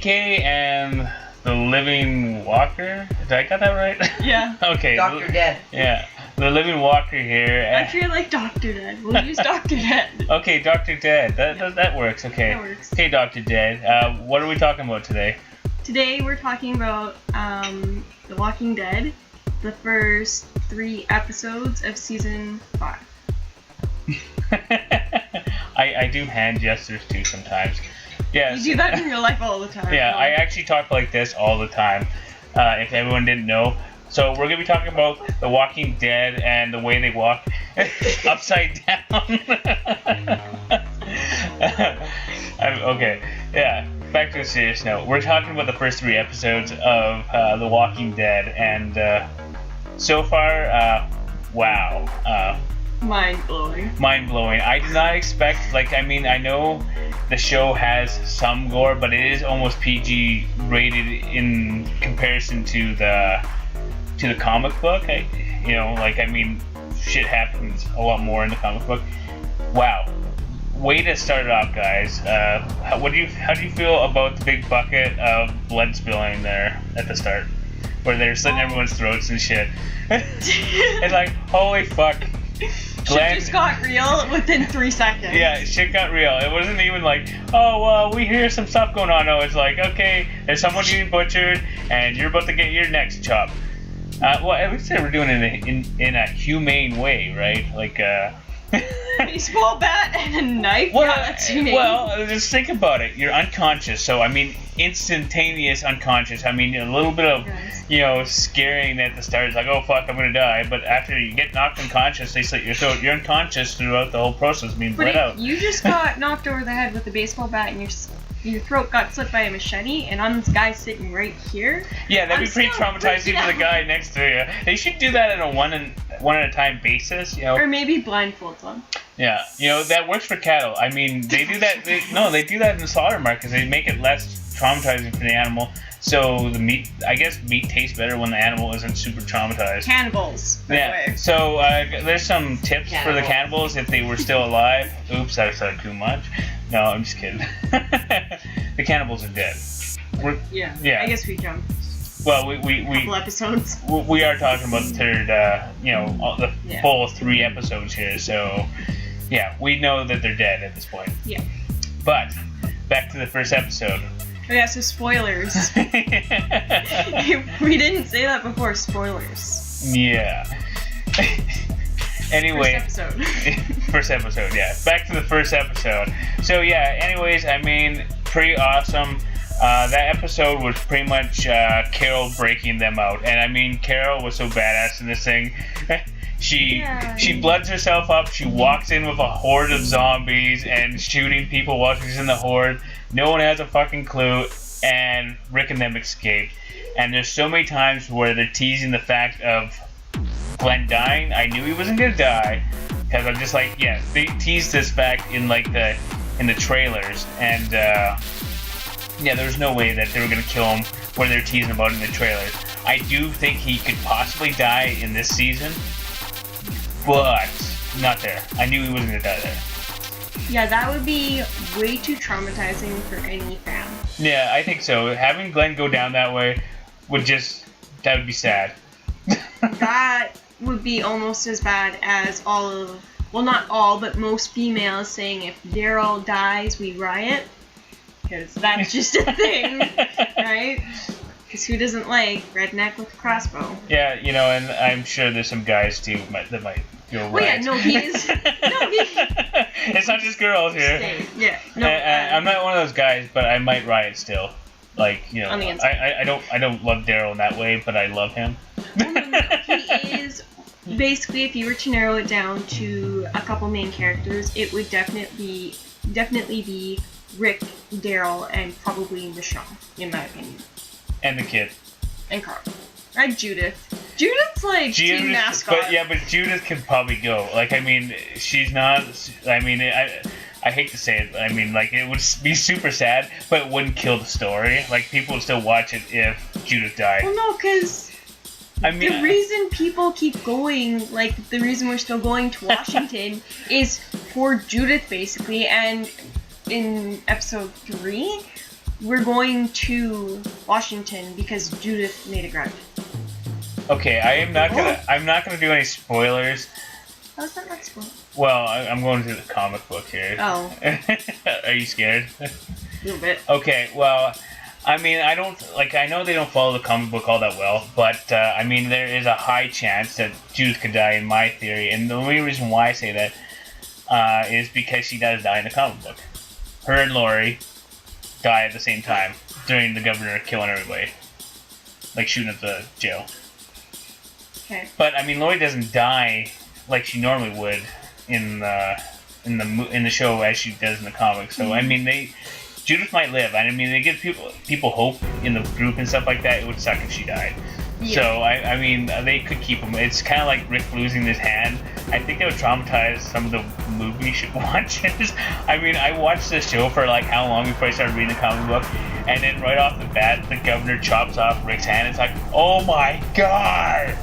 CBK and the Living Walker. Did I got that right? Yeah. Okay. Dr. Dead. Yeah, the Living Walker here. Actually, I like Dr. Dead. We'll use Dr. Dead. Okay, Dr. Dead. That works. Okay. That works. Okay, Dr. Dead. What are we talking about today? Today we're talking about The Walking Dead, the first 3 episodes of season 5. I do hand gestures too sometimes. Yes. You do that in real life all the time. Yeah, I actually talk like this all the time. If everyone didn't know. So we're gonna be talking about The Walking Dead and the way they walk upside down. Okay, yeah. Back to a serious note. We're talking about the first 3 episodes of The Walking Dead, and so far, wow. Mind blowing. Mind blowing. I did not expect, I know the show has some gore, but it is almost PG rated in comparison to the comic book. Shit happens a lot more in the comic book. Wow. Way to start it off, guys. How do you feel about the big bucket of blood spilling there at the start, where they're slitting everyone's throats and shit? It's like, holy fuck. Shit just got real within 3 seconds. Yeah, shit got real. It wasn't even like, we hear some stuff going on. No, it's like, okay, there's someone getting butchered, and you're about to get your next chop. At least they were doing it in a humane way, right? Baseball bat and a knife? Well, yeah, that's humane. Well, just think about it. You're unconscious, so, instantaneous unconscious. A little bit of, scaring at the start. It's like, oh, fuck, I'm gonna die. But after you get knocked unconscious, they slit your throat. You're unconscious throughout the whole process of being bled out. You just got knocked over the head with a baseball bat and your throat got slit by a machete, and I'm this guy sitting right here. Yeah, that'd be pretty traumatizing for the guy next to you. They should do that on a one at a time basis, Or maybe blindfold them. Yeah, that works for cattle. They do that. They do that in the slaughter markets. They make it less traumatizing for the animal, so the meat tastes better when the animal isn't super traumatized. Cannibals. Yeah. So there's some tips for the cannibals if they were still alive. Oops, I said too much. No, I'm just kidding. The cannibals are dead. Yeah. I guess we jumped. Well, we couple episodes. We are talking about the third, the full 3 episodes here. So, yeah, we know that they're dead at this point. Yeah. But back to the first episode. Oh yeah, so spoilers. We didn't say that before. Spoilers. Yeah. Anyway. First episode, yeah. Back to the first episode. So yeah. Anyways, pretty awesome. That episode was pretty much Carol breaking them out, and Carol was so badass in this thing. She bloods herself up. She walks in with a horde of zombies and shooting people while she's in the horde. No one has a fucking clue, and Rick and them escape. And there's so many times where they're teasing the fact of Glenn dying. I knew he wasn't gonna die, because I'm just like, yeah. They teased this fact in the trailers, and there was no way that they were gonna kill him where they're teasing about it in the trailers. I do think he could possibly die in this season, but not there. I knew he wasn't gonna die there. Yeah, that would be way too traumatizing for any fan. Yeah, I think so. Having Glenn go down that way would be sad. That would be almost as bad as not all, but most females saying, if Daryl dies, we riot. Because that's just a thing, right? Because who doesn't like redneck with a crossbow? Yeah, and I'm sure there's some guys too that might feel right. Well, yeah, no, It's not just girls here. Yeah, no. I'm not one of those guys, but I might riot still. On the inside. I don't love Daryl in that way, but I love him. He is basically, if you were to narrow it down to a couple main characters, it would definitely be Rick, Daryl, and probably Michonne, in my opinion. And the kid. And Carl. And Judith. Judith's team mascot. But Judith can probably go. She's not. I hate to say it. It would be super sad, but it wouldn't kill the story. People would still watch it if Judith died. Well, no, because the reason people keep going, the reason we're still going to Washington, is for Judith, basically. And in episode 3, we're going to Washington because Judith made a grudge. Okay, I'm not gonna do any spoilers. How's that not spoiled? Well, I'm going to the comic book here. Oh. Are you scared? A little bit. Okay, well, I mean, I know they don't follow the comic book all that well, but, I mean, there is a high chance that Judith could die in my theory, and the only reason why I say that is because she does die in the comic book. Her and Laurie die at the same time during the governor killing everybody. Like, shooting at the jail. Okay. But, I mean, Laurie doesn't die like she normally would in the show as she does in the comics. So, I mean, Judith might live. I mean, they give people hope in the group and stuff like that. It would suck if she died. Yeah. So, I mean, they could keep him. It's kind of like Rick losing his hand. I think that would traumatize some of the movie watchers. I mean, I watched this show for like how long before I started reading the comic book, and then right off the bat, the governor chops off Rick's hand. It's like, oh my god!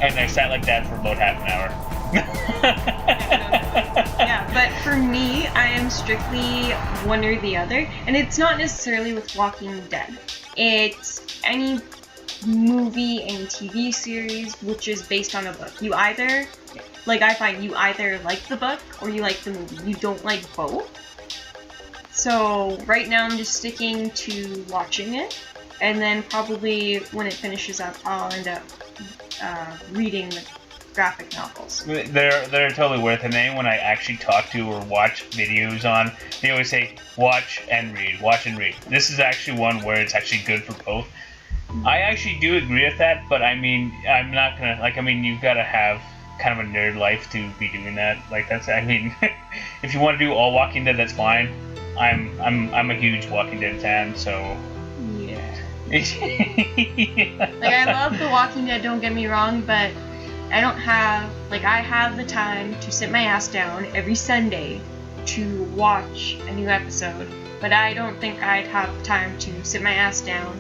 And I sat like that for about half an hour. Yeah, but for me, I am strictly one or the other, and it's not necessarily with Walking Dead. It's any movie and TV series which is based on a book. You either, like I find, you either like the book or you like the movie. You don't like both. So right now I'm just sticking to watching it, and then probably when it finishes up, I'll end up reading the graphic novels. They're totally worth it. And anyone I actually talk to or watch videos on, they always say, watch and read, watch and read. This is actually one where it's actually good for both. I actually do agree with that, but I mean, I'm not gonna, like, I mean, you've gotta have kind of a nerd life to be doing that. Like, that's, I mean, if you want to do all Walking Dead, that's fine. I'm a huge Walking Dead fan, so... Yeah. Like, I love The Walking Dead, don't get me wrong, but I don't have, like, I have the time to sit my ass down every Sunday to watch a new episode, but I don't think I'd have time to sit my ass down,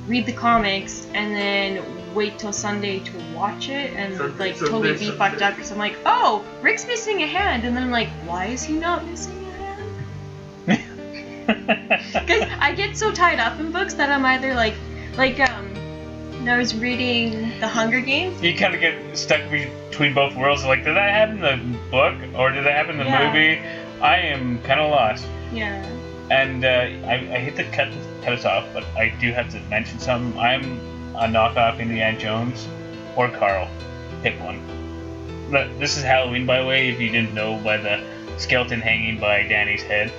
read the comics, and then wait till Sunday to watch it and totally be fucked up because I'm like, oh, Rick's missing a hand, and then I'm like, why is he not missing a hand? Because I get so tied up in books that I'm either when I was reading The Hunger Games. You kind of get stuck between both worlds. Like, did that happen in the book or did that happen in the movie? I am kind of lost. Yeah. And I hate to cut us off, but I do have to mention something. I'm a knockoff Indiana Jones or Carl. Pick one. This is Halloween, by the way, if you didn't know by the skeleton hanging by Danny's head.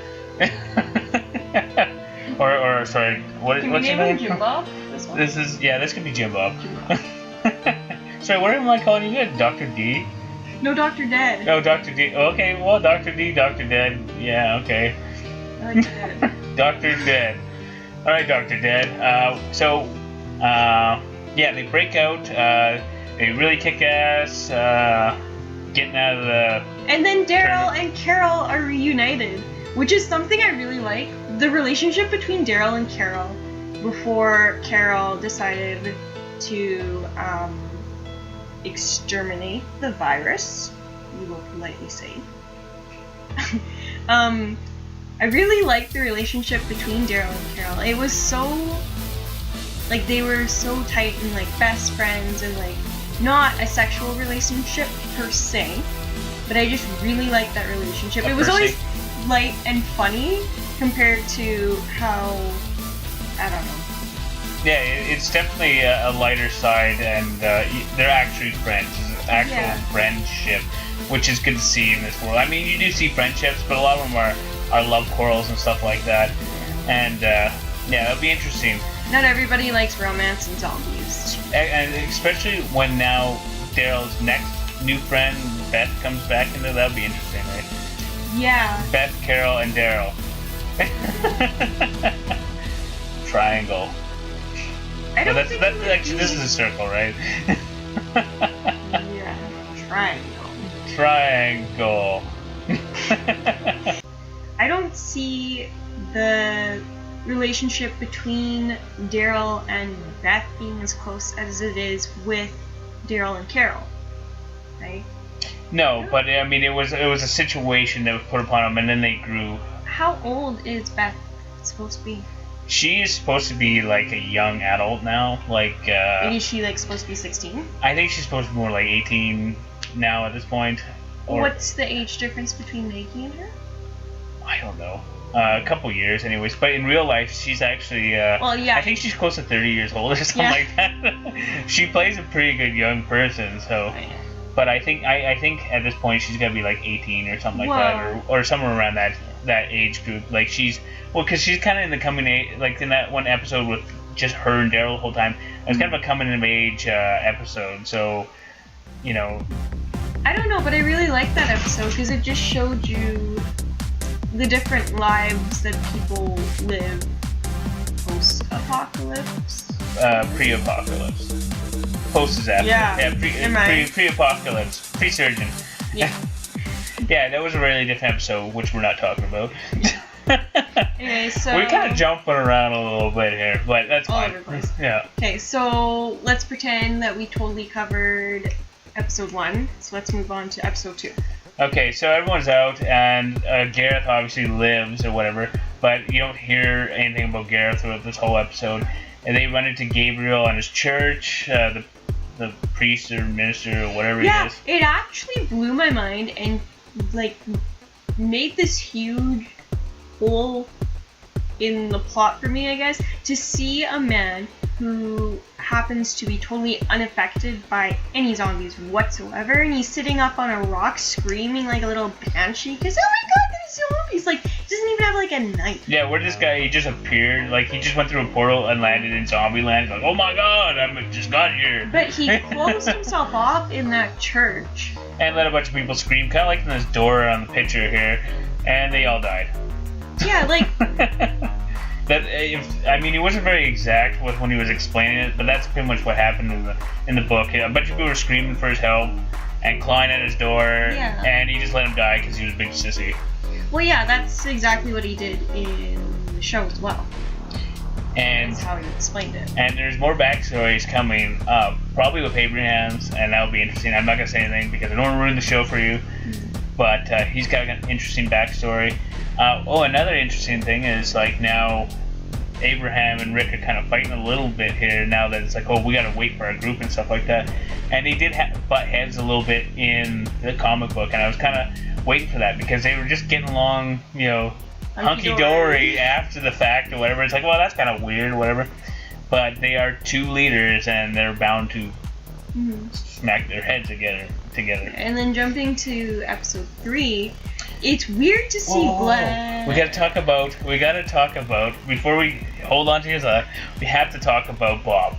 or sorry, what's your name? Jim Bob? This could be Jim Bob. Sorry, what am I calling you again? Dr. D? No, Dr. Dead. Oh, Dr. D. Okay, well, Dr. D, Dr. Dead. Yeah, okay. I like Dead. Dr. Dead. Alright, Dr. Dead. They break out. They really kick ass. Getting out of the... And then Daryl and Carol are reunited, which is something I really like. The relationship between Daryl and Carol before Carol decided to exterminate the virus, we will politely say. I really liked the relationship between Daryl and Carol. It was so, like, they were so tight and, like, best friends and, like, not a sexual relationship per se, but I just really liked that relationship. It was always light and funny compared to how, I don't know. Yeah, it's definitely a lighter side, and they're actually friends. It's actual friendship, which is good to see in this world. I mean, you do see friendships, but a lot of them are love quarrels and stuff like that. And it'll be interesting. Not everybody likes romance and zombies. And especially when now Daryl's next new friend, Beth, comes back into that'll be interesting, right? Yeah. Beth, Carol, and Daryl. Triangle. I don't think actually, this is a circle, right? Yeah, triangle. Triangle. I don't see the relationship between Daryl and Beth being as close as it is with Daryl and Carol, right? No, but I mean, it was a situation that was put upon them, and then they grew. How old is Beth supposed to be? She is supposed to be like a young adult now. Like, Is she like supposed to be 16? I think she's supposed to be more like 18 now at this point. Or, What's the age difference between Maggie and her? I don't know. A couple years, anyways. But in real life, she's actually. Well, yeah. I think she's close to 30 years old or something like that. She plays a pretty good young person, so. But I think at this point she's gotta be like 18 or something like that, or somewhere around that age group. Like because she's kind of in the coming age, like in that one episode with just her and Daryl the whole time. It was kind of a coming of age episode, so you know. I don't know, but I really liked that episode because it just showed you the different lives that people live post-apocalypse. Pre-apocalypse. Post-disaster. Yeah. Pre-apocalypse. Pre-surgeon. Yeah. Yeah, that was a really different episode, which we're not talking about. Anyway, so... We're kind of jumping around a little bit here, but that's all fine. over the place. Yeah. Okay, so let's pretend that we totally covered episode 1. So let's move on to episode 2. Okay, so everyone's out, and Gareth obviously lives or whatever, but you don't hear anything about Gareth throughout this whole episode. And they run into Gabriel and his church, the priest or minister or whatever he is. Yeah, it actually blew my mind and like made this huge hole in the plot for me, I guess, to see a man who happens to be totally unaffected by any zombies whatsoever, and he's sitting up on a rock screaming like a little banshee because, oh my god, there's zombies! Like, he doesn't even have like a knife. Yeah, where this guy, he just appeared, like he just went through a portal and landed in zombie land. He's like, oh my god, I just got here. But he closed himself off in that church. And let a bunch of people scream, kind of like in this door on the picture here, and they all died. Yeah, like... He wasn't very exact with when he was explaining it, but that's pretty much what happened in the book. A bunch of people were screaming for his help and clawing at his door, and he just let him die because he was a big sissy. Well, yeah, that's exactly what he did in the show as well. And that's how he explained it. And there's more backstories coming up, probably with Abraham's, and that'll be interesting. I'm not gonna say anything because I don't want to ruin the show for you, but he's got an interesting backstory. Another interesting thing is like now Abraham and Rick are kind of fighting a little bit here now that it's like, oh, we gotta wait for our group and stuff like that. And they did butt heads a little bit in the comic book, and I was kind of waiting for that because they were just getting along, you know, hunky-dory after the fact or whatever. It's like, well, that's kind of weird or whatever. But they are two leaders, and they're bound to smack their heads together. And then jumping to episode 3, it's weird to see Glenn. We gotta talk about before we hold on to his we have to talk about Bob.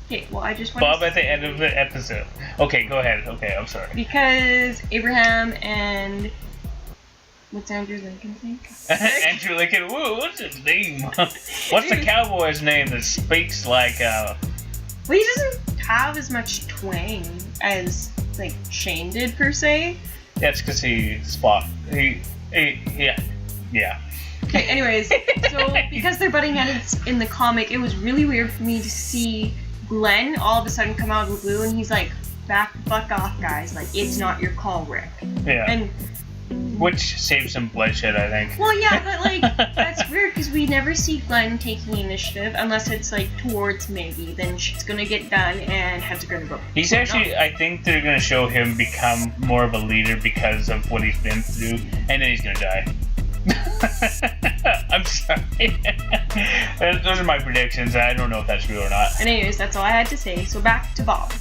Okay, well, I just want Bob at the end of the episode. Okay, go ahead. Okay, I'm sorry. Because Abraham and what's Andrew Lincoln's name? Andrew Lincoln. Woo, what's his name? What's the cowboy's name that speaks like? Well, he doesn't have as much twang as like Shane did per se. That's because he's Spock. Yeah. Okay, anyways, so because they're butting heads in the comic, it was really weird for me to see Glenn all of a sudden come out of the blue and he's like, back the fuck off, guys. Like, it's not your call, Rick. Yeah. And which saves some bloodshed, I think. well, yeah, but like, that's weird because we never see Glenn taking initiative unless it's like towards Maggie. Then shit's gonna get done and heads are gonna go. He's actually, I think they're gonna show him become more of a leader because of what he's been through, and then he's gonna die. I'm sorry. Those are my predictions. I don't know if that's true or not. And anyways, that's all I had to say. So back to Bob.